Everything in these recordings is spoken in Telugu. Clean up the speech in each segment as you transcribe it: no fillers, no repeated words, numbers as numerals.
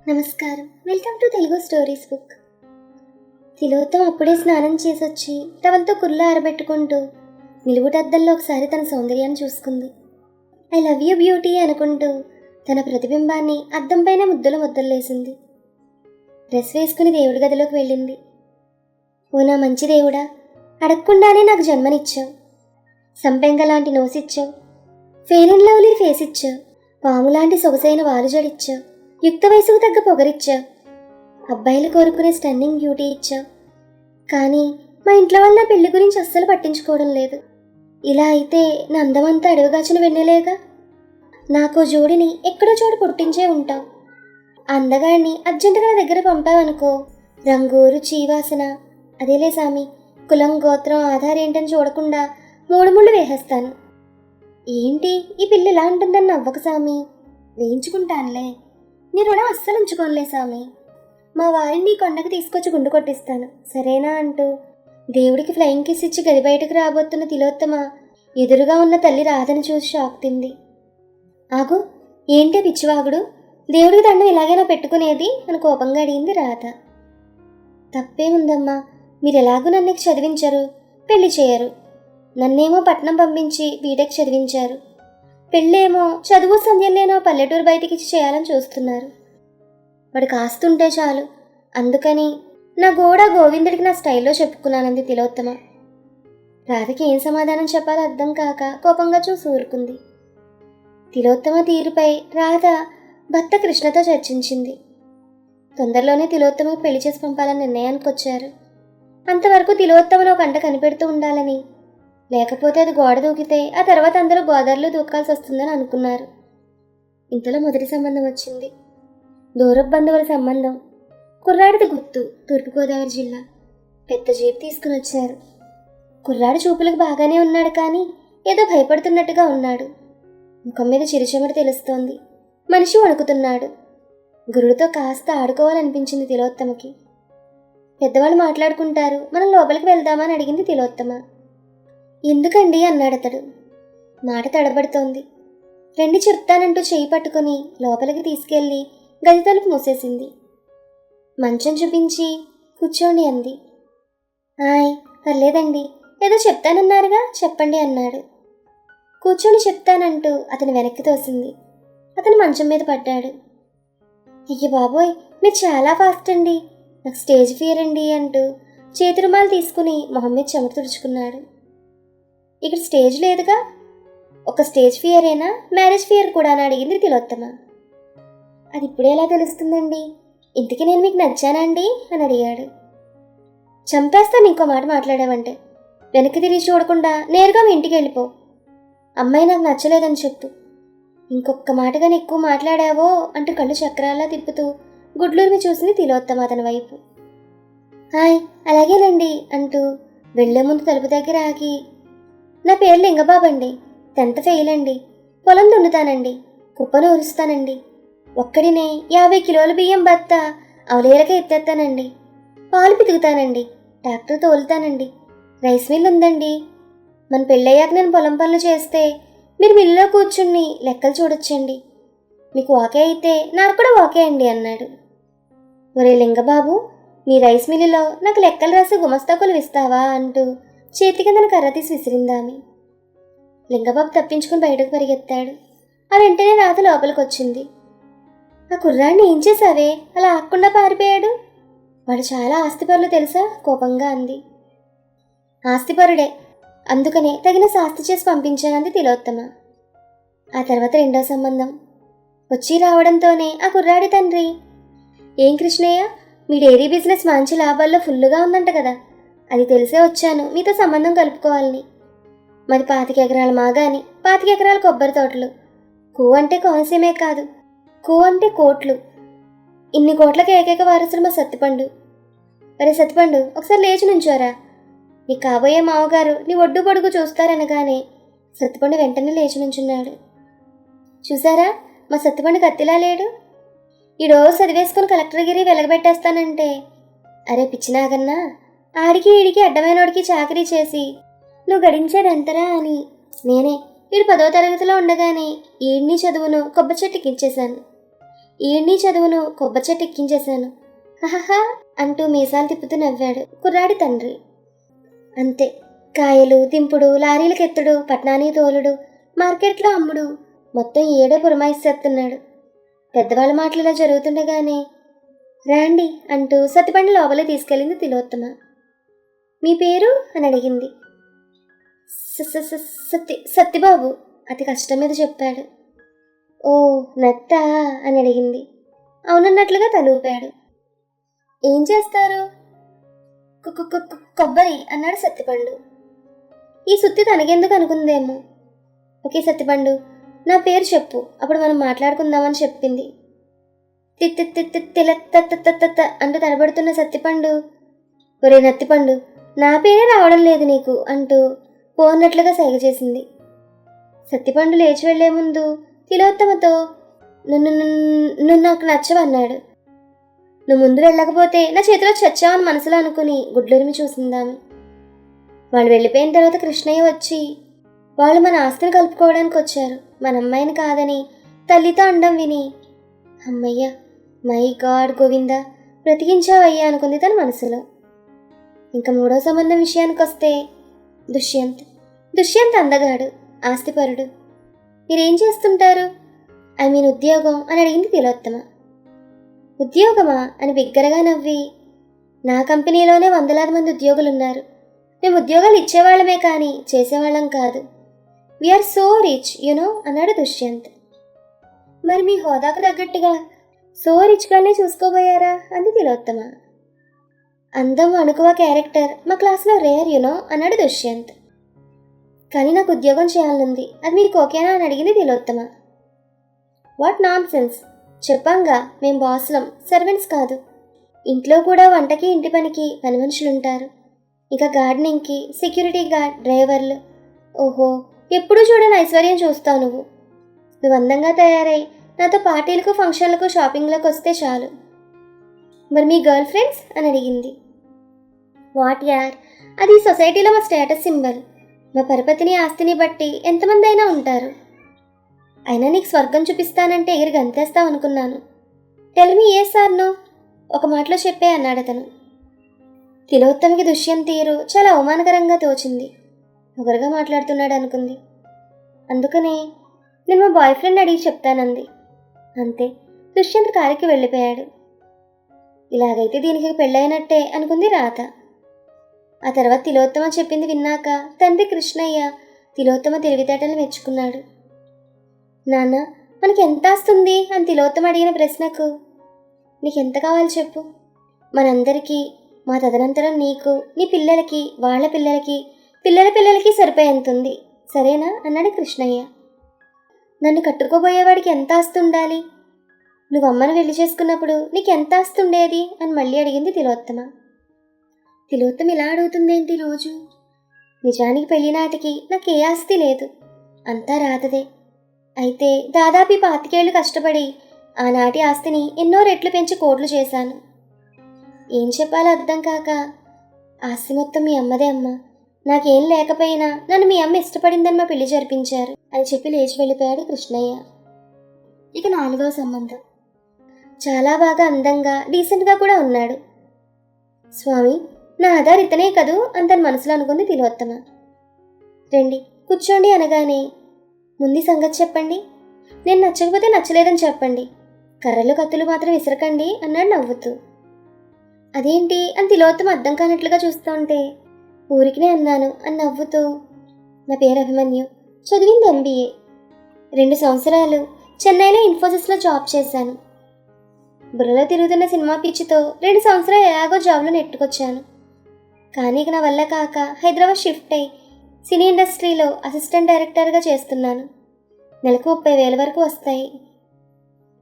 నమస్కారం, welcome to Telugu stories book. Tilottam అప్పుడే స్నానం చేసొచ్చి టవల్తో కుర్లు ఆరబెట్టుకుంటూ నిలువుటద్దంలో ఒకసారి తన సౌందర్యాన్ని చూసుకుంది. ఐ లవ్ యూ బ్యూటీ అనుకుంటూ తన ప్రతిబింబాన్ని అద్దం పైన ముద్దలేసింది. డ్రెస్ వేసుకుని దేవుడి గదిలోకి వెళ్ళింది. ఓ నా మంచి దేవుడా, అడగకుండానే నాకు జన్మనిచ్చావు. సంపెంగ లాంటి నోసిచ్చావు, ఫెయిర్ అండ్ లవ్లీ ఫేస్ ఇచ్చావు, పాము లాంటి సొగసైన వాలుజడిచ్చావు, యుక్త వయసుకు తగ్గ పొగరిచ్చావు, అబ్బాయిలు కోరుకునే స్టన్నింగ్ బ్యూటీ ఇచ్చావు. కానీ మా ఇంట్లో వాళ్ళ నా పెళ్లి గురించి అస్సలు పట్టించుకోవడం లేదు. ఇలా అయితే నా అందమంతా అడవిగాచిన వెన్నెలేగా. నాకో జోడిని ఎక్కడో చోటు పుట్టించే ఉంటావు. ఆ అందగాడిని అర్జెంటుగా నా దగ్గర పంపావనుకో, రంగు రుచి వాసన అదేలే సామి, కులం గోత్రం ఆధార్ ఏంటని చూడకుండా మూడు ముళ్ళు వేసేస్తాను. ఏంటి ఈ పిల్ల ఇలా ఉంటుందని నవ్వక సామి, వేయించుకుంటానులే. నీ రుణం అస్సలు ఉంచుకోనులే సామి. మా వారిని కొండకు తీసుకొచ్చి గుండు కొట్టిస్తాను, సరేనా అంటూ దేవుడికి ఫ్లయింగ్ కిస్ ఇచ్చి గది బయటకు రాబోతున్న తిలోత్తమ ఎదురుగా ఉన్న తల్లి రాధని చూసి షాక్ తింది. ఆగు, ఏంటి పిచ్చివాగుడు, దేవుడికి దండం ఇలాగైనా పెట్టుకునేది అని కోపంగా అడిగింది రాధ. తప్పేముందమ్మా, మీరు ఎలాగూ నన్ను చదివించరు, పెళ్లి చేయరు. నన్నేమో పట్నం పంపించి బీటెక్ చదివించారు. పెళ్ళేమో చదువు సంధ్యలేనో పల్లెటూరు బయటికి చేయాలని చూస్తున్నారు. వాడు కాస్తుంటే చాలు, అందుకని నా గోడ గోవిందుడికి నా స్టైల్లో చెప్పుకున్నానంది తిలోత్తమ. రాధకి ఏం సమాధానం చెప్పాలో అర్థం కాక కోపంగా చూసి ఊరుకుంది. తిలోత్తమ తీరుపై రాధ భర్త కృష్ణతో చర్చించింది. తొందరలోనే తిలోత్తమకు పెళ్లి చేసి పంపాలని నిర్ణయానికి వచ్చారు. అంతవరకు తిలోత్తమలో కంట కనిపెడుతూ ఉండాలని, లేకపోతే అది గోడ దూకితే ఆ తర్వాత అందరూ గోదావరిలో దూకాల్సి వస్తుందని అనుకున్నారు. ఇంతలో మొదటి సంబంధం వచ్చింది. దూరపు బంధువుల సంబంధం. కుర్రాడిది గుత్తు, తూర్పుగోదావరి జిల్లా. పెద్ద జీప్ తీసుకుని వచ్చారు. కుర్రాడు చూపులకు బాగానే ఉన్నాడు, కానీ ఏదో భయపడుతున్నట్టుగా ఉన్నాడు. ముఖం మీద చిరుచెమట తెలుస్తోంది. మనిషి వణుకుతున్నాడు. గురుడితో కాస్త ఆడుకోవాలనిపించింది తిలోత్తమకి. పెద్దవాళ్ళు మాట్లాడుకుంటారు, మనం లోపలికి వెళ్దామని అడిగింది తిలోత్తమ. ఎందుకండి అన్నాడతడు. మాట తడబడుతోంది. రెండి చెప్తానంటూ చేయి పట్టుకుని లోపలికి తీసుకెళ్లి గది తలుపు మూసేసింది. మంచం చూపించి కూర్చోండి అంది. ఆయ్ పర్లేదండి, ఏదో చెప్తానన్నారుగా, చెప్పండి అన్నాడు. కూర్చొని చెప్తానంటూ అతను వెనక్కి తోసింది. అతను మంచం మీద పడ్డాడు. అయ్య బాబోయ్, మీరు చాలా ఫాస్ట్ అండి, నాకు స్టేజ్ ఫియర్ అండి అంటూ చేతి రుమాలు తీసుకుని మొహం మీద చెమట తుడుచుకున్నాడు. ఇక్కడ స్టేజ్ లేదుగా. ఒక స్టేజ్ ఫియరేనా, మ్యారేజ్ ఫియర్ కూడా అని అడిగింది తిలోత్తమ. అది ఇప్పుడే ఎలా తెలుస్తుందండి, ఇంటికి నేను మీకు నచ్చానా అండి అని అడిగాడు. చంపేస్తాను ఇంకో మాట మాట్లాడావంటే. వెనక్కి తిరిగి చూడకుండా నేరుగా మీ ఇంటికి వెళ్ళిపో. అమ్మాయి నాకు నచ్చలేదని చెప్పు. ఇంకొక మాటగానే ఎక్కువ మాట్లాడావో అంటూ కళ్ళు చక్రాల్లా తిప్పుతూ గుడ్లూరిమి చూసింది తిలోత్తమ అతని వైపు. హాయ్ అలాగేనండి అంటూ వెళ్లే ముందు తలుపు దగ్గర ఆగి, నా పేరు లింగబాబండి, 10th ఫెయిల్ అండి, పొలం దున్నుతానండి, కుప్పను ఊరుస్తానండి, ఒక్కడినే 50 కిలోల బియ్యం బత్త అవలేలక ఎత్తేస్తానండి, పాలు పితుకుతానండి, ట్రాక్టర్ తోలుతానండి, రైస్ మిల్ ఉందండి. మన పెళ్ళయ్యాక నేను పొలం పనులు చేస్తే మీరు మిల్లులో కూర్చుని లెక్కలు చూడొచ్చండి. మీకు ఓకే అయితే నాకు కూడా ఓకే అండి అన్నాడు. ఒరే లింగబాబు, మీ రైస్ మిల్లులో నాకు లెక్కలు రాసి గుమస్తాకులు ఇస్తావా అంటూ చేతి కింద కర్ర తీసి విసిరిందామి. లింగబాబు తప్పించుకుని బయటకు పరిగెత్తాడు. ఆ వెంటనే రాధ లోపలికి వచ్చింది. ఆ కుర్రాడిని ఏం చేశావే, అలా ఆక్కుండా పారిపోయాడు? వాడు చాలా ఆస్తిపరులు తెలుసా, కోపంగా అంది. ఆస్తిపరుడే, అందుకనే తగిన శాస్తి చేసి పంపించానంది తిలోత్తమ. ఆ తర్వాత రెండో సంబంధం వచ్చి రావడంతోనే ఆ కుర్రాడి తండ్రి, ఏం కృష్ణయ్య, మీ డైరీ బిజినెస్ మంచి లాభాల్లో ఫుల్లుగా ఉందంట కదా, అది తెలిసే వచ్చాను మీతో సంబంధం కలుపుకోవాలని. మరి 25 ఎకరాల మాగాని, 25 ఎకరాల కొబ్బరి తోటలు. కో అంటే కోనసీమే కాదు, కో అంటే కోట్లు. ఇన్ని కోట్లకి ఏకైక వారసుడు మా సత్తిపండు. అరే సత్తిపండు, ఒకసారి లేచి నుంచోరా. నీ కాబోయే మావగారు నీ ఒడ్డు పొడుగు చూస్తారనగానే సత్తిపండు వెంటనే లేచి నుంచున్నాడు. చూసారా, మా సత్తిపండు కత్తిలా లేడు. ఈడో చదివేసుకుని కలెక్టర్గిరి వెలగబెట్టేస్తానంటే, అరే పిచ్చినాగన్నా, ఆడికి ఈడికి అడ్డమైనోడికి చాకరీ చేసి నువ్వు గడించేదంతరా అని నేనే వీడు 10వ తరగతిలో ఉండగానే ఈడ్ని చదువును కొబ్బరి చెట్టుకి ఇచ్చేశాను. ఈడ్ని చదువును కొబ్బరి చెట్టు ఎక్కించేశాను. హహహా అంటూ మీసాలు తిప్పుతూ నవ్వాడు కుర్రాడి తండ్రి. అంతే, కాయలు దింపుడు, లారీలకెత్తుడు, పట్నానికి తోలుడు, మార్కెట్లో అమ్ముడు, మొత్తం ఏడో పురమాయిస్తున్నాడు. పెద్దవాళ్ళ మాటలు ఇలా జరుగుతుండగానే రాండి అంటూ సత్తిపండు లోపలే తీసుకెళ్ళింది తిలోత్తమ. మీ పేరు అని అడిగింది. సత్తిబాబు అతి కష్టం మీద చెప్పాడు. ఓ నత్తా అని అడిగింది. అవునన్నట్లుగా తలూపాడు. ఏం చేస్తారు? కొబ్బరి అన్నాడు సత్తిపండు. ఈ సుత్తి తనకెందుకు అనుకుందేమో. ఓకే సత్తిపండు, నా పేరు చెప్పు, అప్పుడు మనం మాట్లాడుకుందామని చెప్పింది. తిల అంటూ తడబడుతున్న సత్తిపండు, ఒరే నత్తిపండు, నా పేరే రావడం లేదు నీకు అంటూ పోన్నట్లుగా సైగ చేసింది. సత్తిపండు లేచి వెళ్లే ముందు తిలోత్తమతో నువ్వు నాకు నచ్చవన్నాడు. నువ్వు ముందు వెళ్ళకపోతే నా చేతిలో చచ్చావని మనసులో అనుకుని గుడ్లెరిమి చూసిందామె. వాళ్ళు వెళ్ళిపోయిన తర్వాత కృష్ణయ్య వచ్చి, వాళ్ళు మన ఆస్తిని కలుపుకోవడానికి వచ్చారు, మన అమ్మాయిని కాదని తల్లితో అండం విని, అమ్మయ్య మై గాడ్ గోవింద బ్రతికించావయ్యా అనుకుంది తన మనసులో. ఇంకా మూడో సంబంధం విషయానికి వస్తే దుష్యంత్ అందగాడు, ఆస్తిపరుడు. మీరేం చేస్తుంటారు? ఐ మీన్ ఉద్యోగం అని అడిగింది తిలోత్తమ. ఉద్యోగమా అని బిగ్గరగా నవ్వి, నా కంపెనీలోనే 100,000 మంది ఉద్యోగులున్నారు. మేము ఉద్యోగాలు ఇచ్చేవాళ్ళమే కానీ చేసేవాళ్ళం కాదు. వీఆర్ సో రిచ్ యునో అన్నాడు దుష్యంత్. మరి మీ హోదాకు తగ్గట్టుగా సో రిచ్గానే చూసుకోబోయారా అంది తిలోత్తమ. అందం అణుకువ క్యారెక్టర్ మా క్లాస్లో రేర్ యునో అన్నాడు దుష్యంత్. కానీ నాకు ఉద్యోగం చేయాలనుంది, అది మీకు ఓకేనా అని అడిగింది తిలోత్తమ. వాట్ నాన్ సెన్స్, చెప్పంగా మేం బాస్లం, సర్వెంట్స్ కాదు. ఇంట్లో కూడా వంటకి ఇంటి పనికి పని మనుషులుంటారు. ఇంకా గార్డెనింగ్కి సెక్యూరిటీ గార్డ్, డ్రైవర్లు. ఓహో, ఎప్పుడూ చూడని ఐశ్వర్యం చూస్తావు నువ్వు. నువ్వు అందంగా తయారై నాతో పార్టీలకు ఫంక్షన్లకు షాపింగ్లకు వస్తే చాలు. మరి మీ గర్ల్ ఫ్రెండ్స్ అని అడిగింది. వాట్ యార్, అది సొసైటీలో మా స్టేటస్ సింబల్. మా పరపతిని ఆస్తిని బట్టి ఎంతమంది అయినా ఉంటారు. అయినా నీకు స్వర్గం చూపిస్తానంటే ఎగిరి గంతేస్తావు అనుకున్నాను. టెల్ మీ ఏ సార్ను ఒక మాటలో చెప్పే అన్నాడు అతను. తిలోత్తమకి దుష్యంత్ తీరు చాలా అవమానకరంగా తోచింది. ఒకరుగా మాట్లాడుతున్నాడు అనుకుంది. అందుకనే నేను మా బాయ్ ఫ్రెండ్ అడిగి చెప్తానంది. అంతే, దుష్యంత్ కారికి వెళ్ళిపోయాడు. ఇలాగైతే దీనికి పెళ్ళైనట్టే అనుకుంది రాధ. ఆ తర్వాత తిలోత్తమ చెప్పింది విన్నాక తండ్రి కృష్ణయ్య తిలోత్తమ తెలివితేటలు మెచ్చుకున్నాడు. నాన్న, మనకి ఎంత వస్తుంది అని తిలోత్తమ అడిగిన ప్రశ్నకు, నీకెంత కావాలి చెప్పు, మనందరికీ, మా తదనంతరం నీకు, నీ పిల్లలకి, వాళ్ళ పిల్లలకి, పిల్లల పిల్లలకి సరిపోయేంతుంది, సరేనా అన్నాడు కృష్ణయ్య. నన్ను కట్టుకోబోయేవాడికి ఎంత ఆస్తుండాలి? నువ్వు అమ్మను పెళ్లి చేసుకున్నప్పుడు నీకు ఎంత ఆస్తుండేది అని మళ్ళీ అడిగింది తిలోత్తమ. తిలోత్తమ ఇలా అడుగుతుందేంటి రోజు? నిజానికి పెళ్లినాటికి నాకు ఏ ఆస్తి లేదు, అంతా రాతదే. అయితే దాదాపు 25 ఏళ్ళు కష్టపడి ఆనాటి ఆస్తిని ఎన్నో రెట్లు పెంచి కోట్లు చేశాను. ఏం చెప్పాలో అర్థం కాక, ఆస్తి మొత్తం మీ అమ్మదే అమ్మ, నాకేం లేకపోయినా నన్ను మీ అమ్మ ఇష్టపడిందని మా పెళ్లి జరిపించారు అని చెప్పి లేచి వెళ్ళిపోయాడు కృష్ణయ్య. ఇక 4వ సంబంధం. చాలా బాగా అందంగా డీసెంట్గా కూడా ఉన్నాడు. స్వామి, నా ఆధార్ ఇతనే కదూ అని తన మనసులో అనుకుంది తిలోత్తమ. రండి కూర్చోండి అనగానే, ముందు సంగతి చెప్పండి, నేను నచ్చకపోతే నచ్చలేదని చెప్పండి, కర్రలు కత్తులు మాత్రం విసరకండి అన్నాడు నవ్వుతూ. అదేంటి అని తిలోత్తమ అర్థం కానట్లుగా చూస్తుంటే, ఊరికినే అన్నాను అని నవ్వుతూ, నా పేరు అభిమన్యు, చదివింది MBA, 2 సంవత్సరాలు చెన్నైలో ఇన్ఫోసిస్లో జాబ్ చేశాను. బుర్రలో తిరుగుతున్న సినిమా పిచ్చితో 2 సంవత్సరాలు ఎలాగో జాబ్లో నెట్టుకొచ్చాను. కానీ ఇక నా వల్ల కాక హైదరాబాద్ షిఫ్ట్ అయి సినీ ఇండస్ట్రీలో అసిస్టెంట్ డైరెక్టర్గా చేస్తున్నాను. నెలకు 30,000 వరకు వస్తాయి.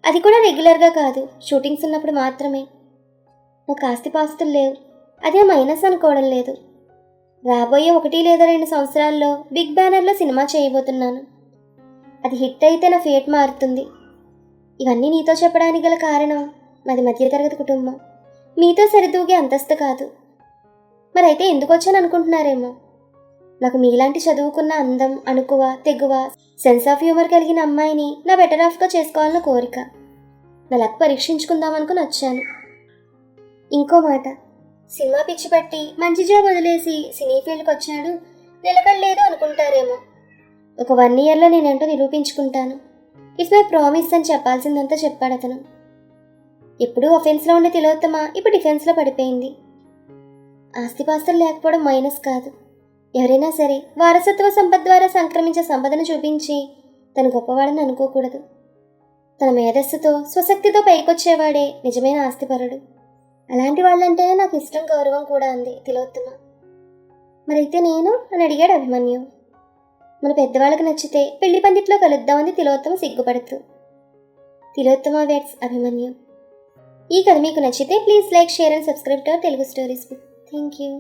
అది కూడా రెగ్యులర్గా కాదు, షూటింగ్స్ ఉన్నప్పుడు మాత్రమే. నాకు ఆస్తిపాస్తులు లేవు, అదే మైనస్ అనుకోవడం లేదు. రాబోయే 1 లేదా 2 సంవత్సరాల్లో బిగ్ బ్యానర్లో సినిమా చేయబోతున్నాను. అది హిట్ అయితే నా ఫేట్ మారుతుంది. ఇవన్నీ నీతో చెప్పడానికి గల కారణం, మాది మధ్యతరగతి కుటుంబం, మీతో సరితూగే అంతస్తు కాదు. మరైతే ఎందుకు వచ్చాను అనుకుంటున్నారేమో. నాకు మీలాంటి చదువుకున్న అందం, అణుకువ, తెగువ, సెన్స్ ఆఫ్ హ్యూమర్ కలిగిన అమ్మాయిని నా బెటర్ ఆఫ్గా చేసుకోవాలన్న కోరిక. నా లక్ పరీక్షించుకుందామనుకుని వచ్చాను. ఇంకో మాట, సినిమా పిచ్చి పట్టి మంచి జాబ్ వదిలేసి సినీ ఫీల్డ్కి వచ్చాడు, నిలకడలేదు అనుకుంటారేమో. ఒక 1 ఇయర్లో నేనేంటో నిరూపించుకుంటాను. ఇట్స్ మై ప్రామిస్ అని చెప్పాల్సిందంతా చెప్పాడు అతను. ఎప్పుడూ అఫెన్స్లో ఉండే తిలోత్తమ ఇప్పుడు డిఫెన్స్లో పడిపోయింది. ఆస్తిపాస్తులు లేకపోవడం మైనస్ కాదు. ఎవరైనా సరే వారసత్వ సంపద ద్వారా సంక్రమించే సంపదను చూపించి తను గొప్పవాడని అనుకోకూడదు. తన మేధస్సుతో స్వశక్తితో పైకొచ్చేవాడే నిజమైన ఆస్తిపరుడు. అలాంటి వాళ్ళంటేనే నాకు ఇష్టం, గౌరవం కూడా అంది తిలోత్తమ. మరైతే నేను అని అడిగాడు అభిమన్యు. మన పెద్దవాళ్ళకి నచ్చితే పెళ్లి పందిట్లో కలుద్దామంది తిలోత్తమ సిగ్గుపడుతూ. తిలోత్తమ వెడ్స్ అభిమన్యు. ఈ కథ మీకు నచ్చితే please like, share and subscribe to our Telugu stories book. Thank you.